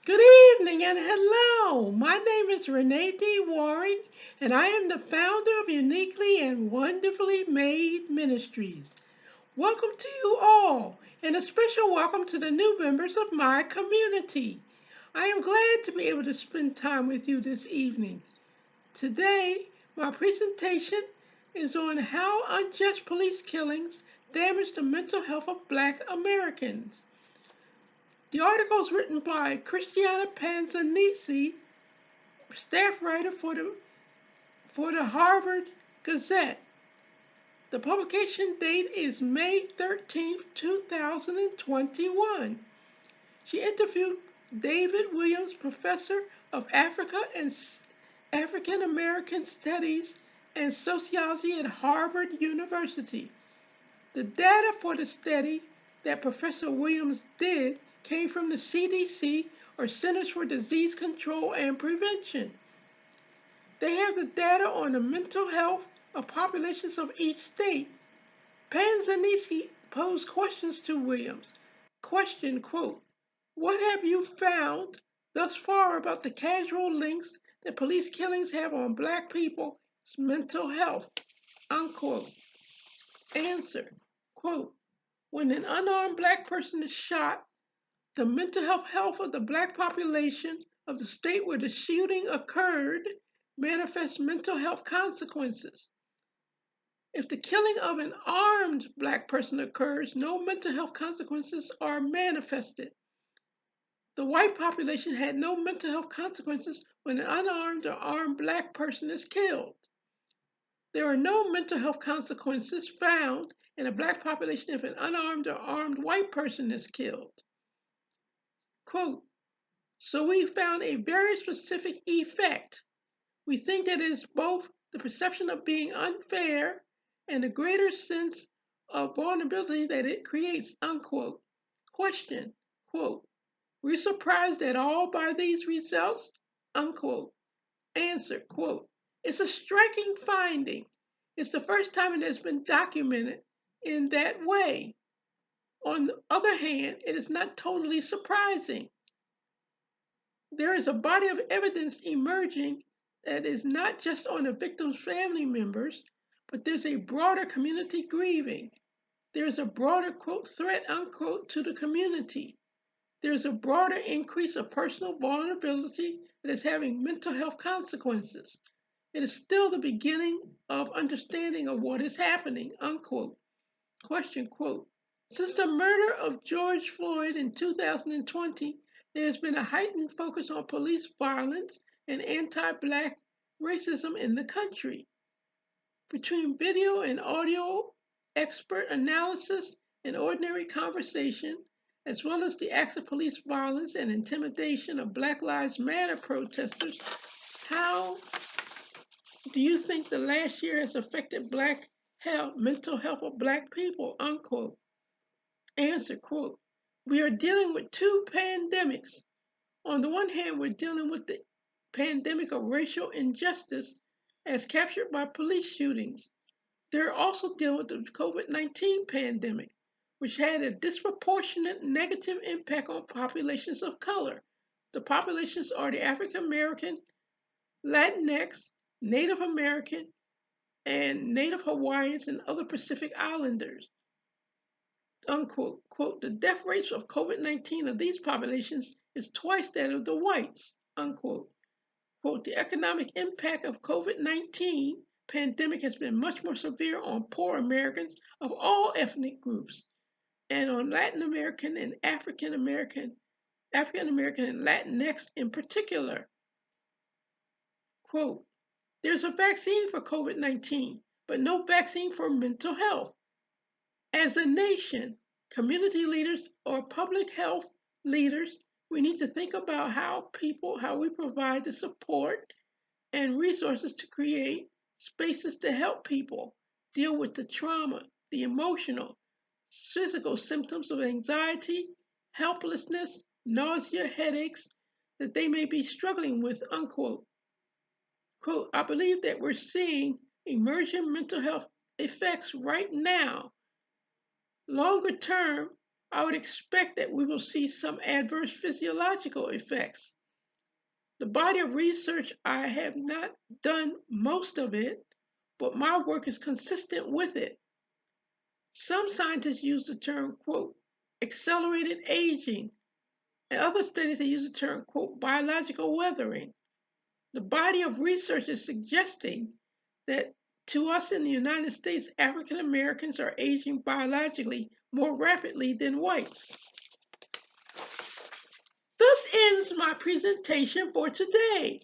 Good evening and hello. My name is Renee D. Waring, and I am the founder of Uniquely and Wonderfully Made Ministries. Welcome to you all, and a special welcome to the new members of my community. I am glad to be able to spend time with you this evening. Today, my presentation is on how unjust police killings damage the mental health of Black Americans. The article is written by Christiana Panzanisi, staff writer for the Harvard Gazette. The publication date is May 13th, 2021. She interviewed David Williams, professor of Africa and African American Studies and Sociology at Harvard University. The data for the study that Professor Williams did came from the CDC, or Centers for Disease Control and Prevention. They have the data on the mental health of populations of each state. Panzanisi posed questions to Williams. Question, quote, what have you found thus far about the casual links that police killings have on Black people's mental health? Unquote. Answer, quote, when an unarmed Black person is shot, the mental health of the Black population of the state where the shooting occurred manifests mental health consequences. If the killing of an armed Black person occurs, no mental health consequences are manifested. The white population had no mental health consequences when an unarmed or armed Black person is killed. There are no mental health consequences found in a Black population if an unarmed or armed white person is killed. Quote, so we found a very specific effect. We think that it is both the perception of being unfair and the greater sense of vulnerability that it creates, unquote. Question, quote, we're surprised at all by these results, unquote. Answer, quote, it's a striking finding. It's the first time it has been documented in that way. On the other hand, it is not totally surprising. There is a body of evidence emerging that is not just on the victim's family members, but there's a broader community grieving. There's a broader, quote, threat, unquote, to the community. There's a broader increase of personal vulnerability that is having mental health consequences. It is still the beginning of understanding of what is happening, unquote. Question, quote, since the murder of George Floyd in 2020, there has been a heightened focus on police violence and anti-Black racism in the country. Between video and audio, expert analysis, and ordinary conversation, as well as the acts of police violence and intimidation of Black Lives Matter protesters, how do you think the last year has affected Black health, mental health of Black people, unquote? Answer, quote, we are dealing with two pandemics. On the one hand, we're dealing with the pandemic of racial injustice as captured by police shootings. They're also dealing with the COVID-19 pandemic, which had a disproportionate negative impact on populations of color. The populations are the African American, Latinx, Native American, and Native Hawaiians and other Pacific Islanders. Unquote. Quote, the death rates of COVID-19 of these populations is twice that of the whites. Unquote. Quote, the economic impact of COVID-19 pandemic has been much more severe on poor Americans of all ethnic groups and on Latin American and African American and Latinx in particular. Quote, there's a vaccine for COVID-19, but no vaccine for mental health. As a nation, community leaders or public health leaders, we need to think about how we provide the support and resources to create spaces to help people deal with the trauma, the emotional, physical symptoms of anxiety, helplessness, nausea, headaches that they may be struggling with, unquote. Quote, I believe that we're seeing emerging mental health effects right now. Longer term, I would expect that we will see some adverse physiological effects. The body of research, I have not done most of it, but my work is consistent with it. Some scientists use the term, quote, accelerated aging, and other studies that use the term, quote, biological weathering. The body of research is suggesting that to us in the United States, African Americans are aging biologically more rapidly than whites. Thus ends my presentation for today.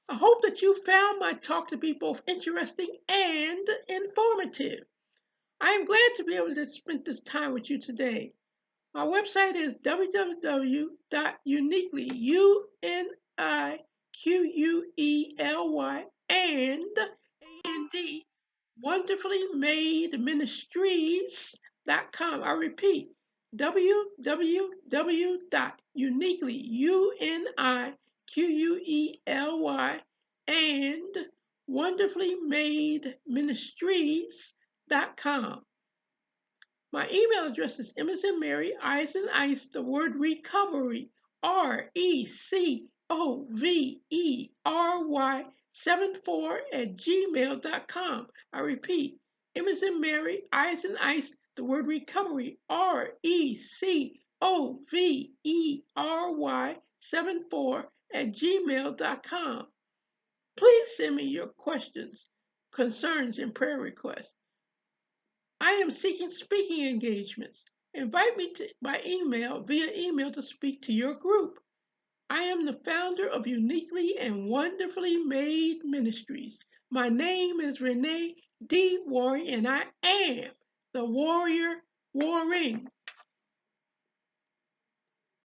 I hope that you found my talk to be both interesting and informative. I am glad to be able to spend this time with you today. My website is www.uniquely, UNIQUELY, and wonderfully made ministries.com. I repeat, www.uniquely, UNIQUELY, and wonderfully made ministries.com. My email address is Emerson Mary Eyes and Ice, the word recovery, RECOVERY 74 at gmail.com. I repeat, Emerson Mary Eyes and Ice, the word recovery, RECOVERY 74 at gmail.com. Please send me your questions, concerns, and prayer requests. I am seeking speaking engagements. Invite me by email via email to speak to your group. I am the founder of Uniquely and Wonderfully Made Ministries. My name is Renee D. Warring, and I am the warrior warring.